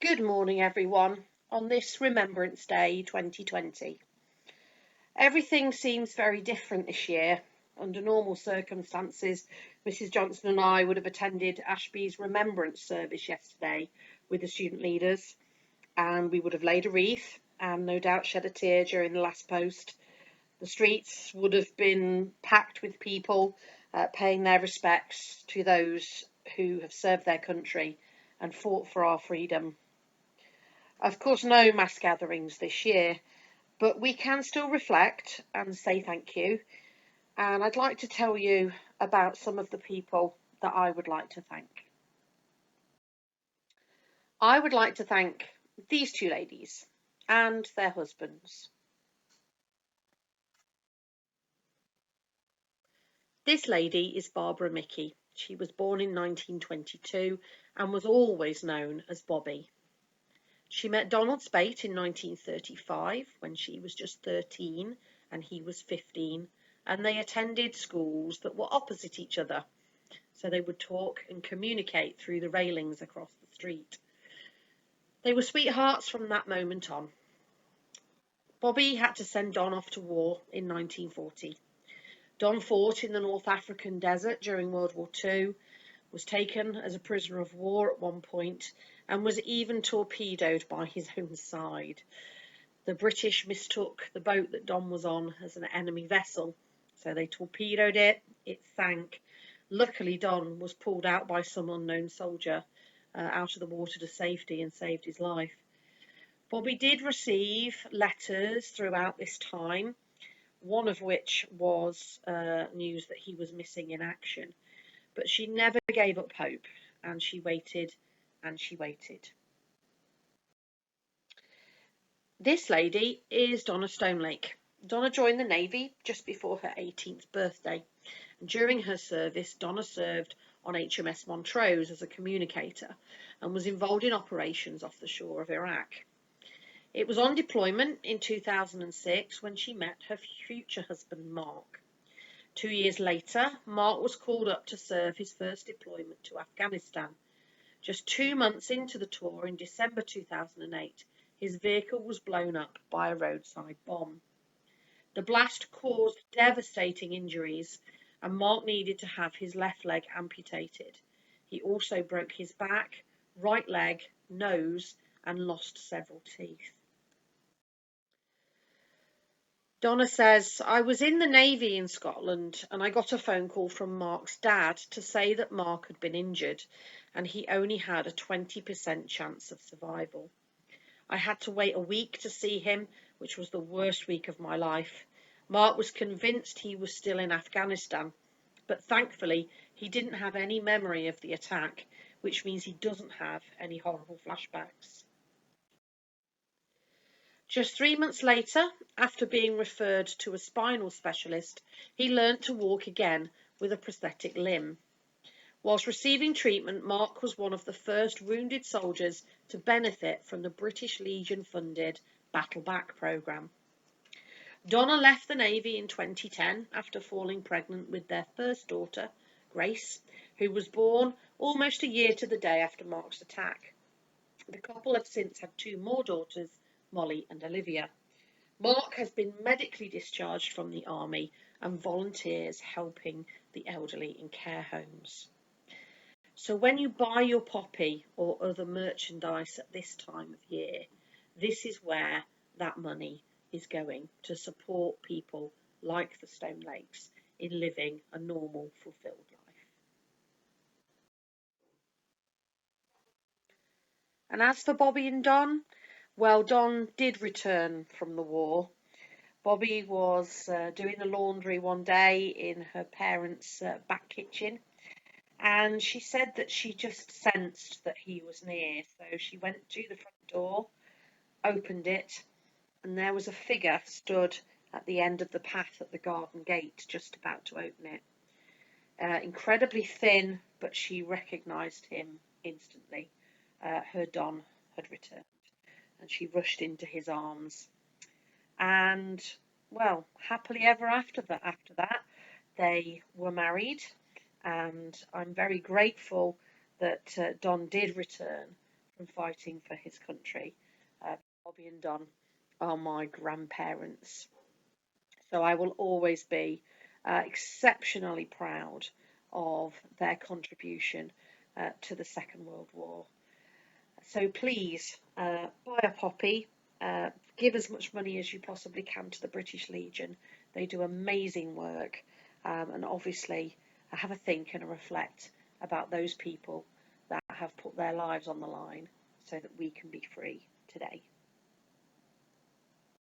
Good morning, everyone, on this Remembrance Day 2020. Everything seems very different this year. Under normal circumstances, Mrs. Johnson and I would have attended Ashby's Remembrance service yesterday with the student leaders, and we would have laid a wreath and no doubt shed a tear during the last post. The streets would have been packed with people paying their respects to those who have served their country and fought for our freedom. Of course, no mass gatherings this year, but we can still reflect and say thank you. And I'd like to tell you about some of the people that I would like to thank. I would like to thank these two ladies and their husbands. This lady is Barbara Mickey. She was born in 1922 and was always known as Bobby. She met Donald Spate in 1935 when she was just 13 and he was 15, and they attended schools that were opposite each other, so they would talk and communicate through the railings across the street. They were sweethearts from that moment on. Bobby had to send Don off to war in 1940. Don fought in the North African desert during World War II, was taken as a prisoner of war at one point, and was even torpedoed by his own side. The British mistook the boat that Don was on as an enemy vessel, so they torpedoed it, it sank. Luckily, Don was pulled out by some unknown soldier out of the water to safety and saved his life. Bobby did receive letters throughout this time, one of which was news that he was missing in action. But she never gave up hope, and she waited and she waited. This lady is Donna Stonelake. Donna joined the Navy just before her 18th birthday. During her service, Donna served on HMS Montrose as a communicator and was involved in operations off the shore of Iraq. It was on deployment in 2006 when she met her future husband, Mark. 2 years later, Mark was called up to serve his first deployment to Afghanistan. Just 2 months into the tour, in December 2008, his vehicle was blown up by a roadside bomb. The blast caused devastating injuries, and Mark needed to have his left leg amputated. He also broke his back, right leg, nose, and lost several teeth. Donna says, I was in the Navy in Scotland and I got a phone call from Mark's dad to say that Mark had been injured and he only had a 20% chance of survival. I had to wait a week to see him, which was the worst week of my life. Mark was convinced he was still in Afghanistan, but thankfully he didn't have any memory of the attack, which means he doesn't have any horrible flashbacks. Just 3 months later, after being referred to a spinal specialist, he learnt to walk again with a prosthetic limb. Whilst receiving treatment, Mark was one of the first wounded soldiers to benefit from the British Legion-funded Battle Back programme. Donna left the Navy in 2010 after falling pregnant with their first daughter, Grace, who was born almost a year to the day after Mark's attack. The couple have since had 2 more daughters, Molly and Olivia. Mark has been medically discharged from the army and volunteers helping the elderly in care homes. So when you buy your poppy or other merchandise at this time of year, this is where that money is going to support people like the Stonelakes in living a normal, fulfilled life. And as for Bobby and Don, well, Don did return from the war. Bobby was doing the laundry one day in her parents' back kitchen, and she said that she just sensed that he was near. So she went to the front door, opened it, and there was a figure stood at the end of the path at the garden gate, just about to open it. Incredibly thin, but she recognised him instantly. Her Don had returned, and she rushed into his arms. And, well, happily ever after that, they were married, and I'm very grateful that Don did return from fighting for his country. Bobby and Don are my grandparents. So I will always be exceptionally proud of their contribution to the Second World War. So please buy a poppy, give as much money as you possibly can to the British Legion. They do amazing work, and obviously have a think and a reflect about those people that have put their lives on the line so that we can be free today.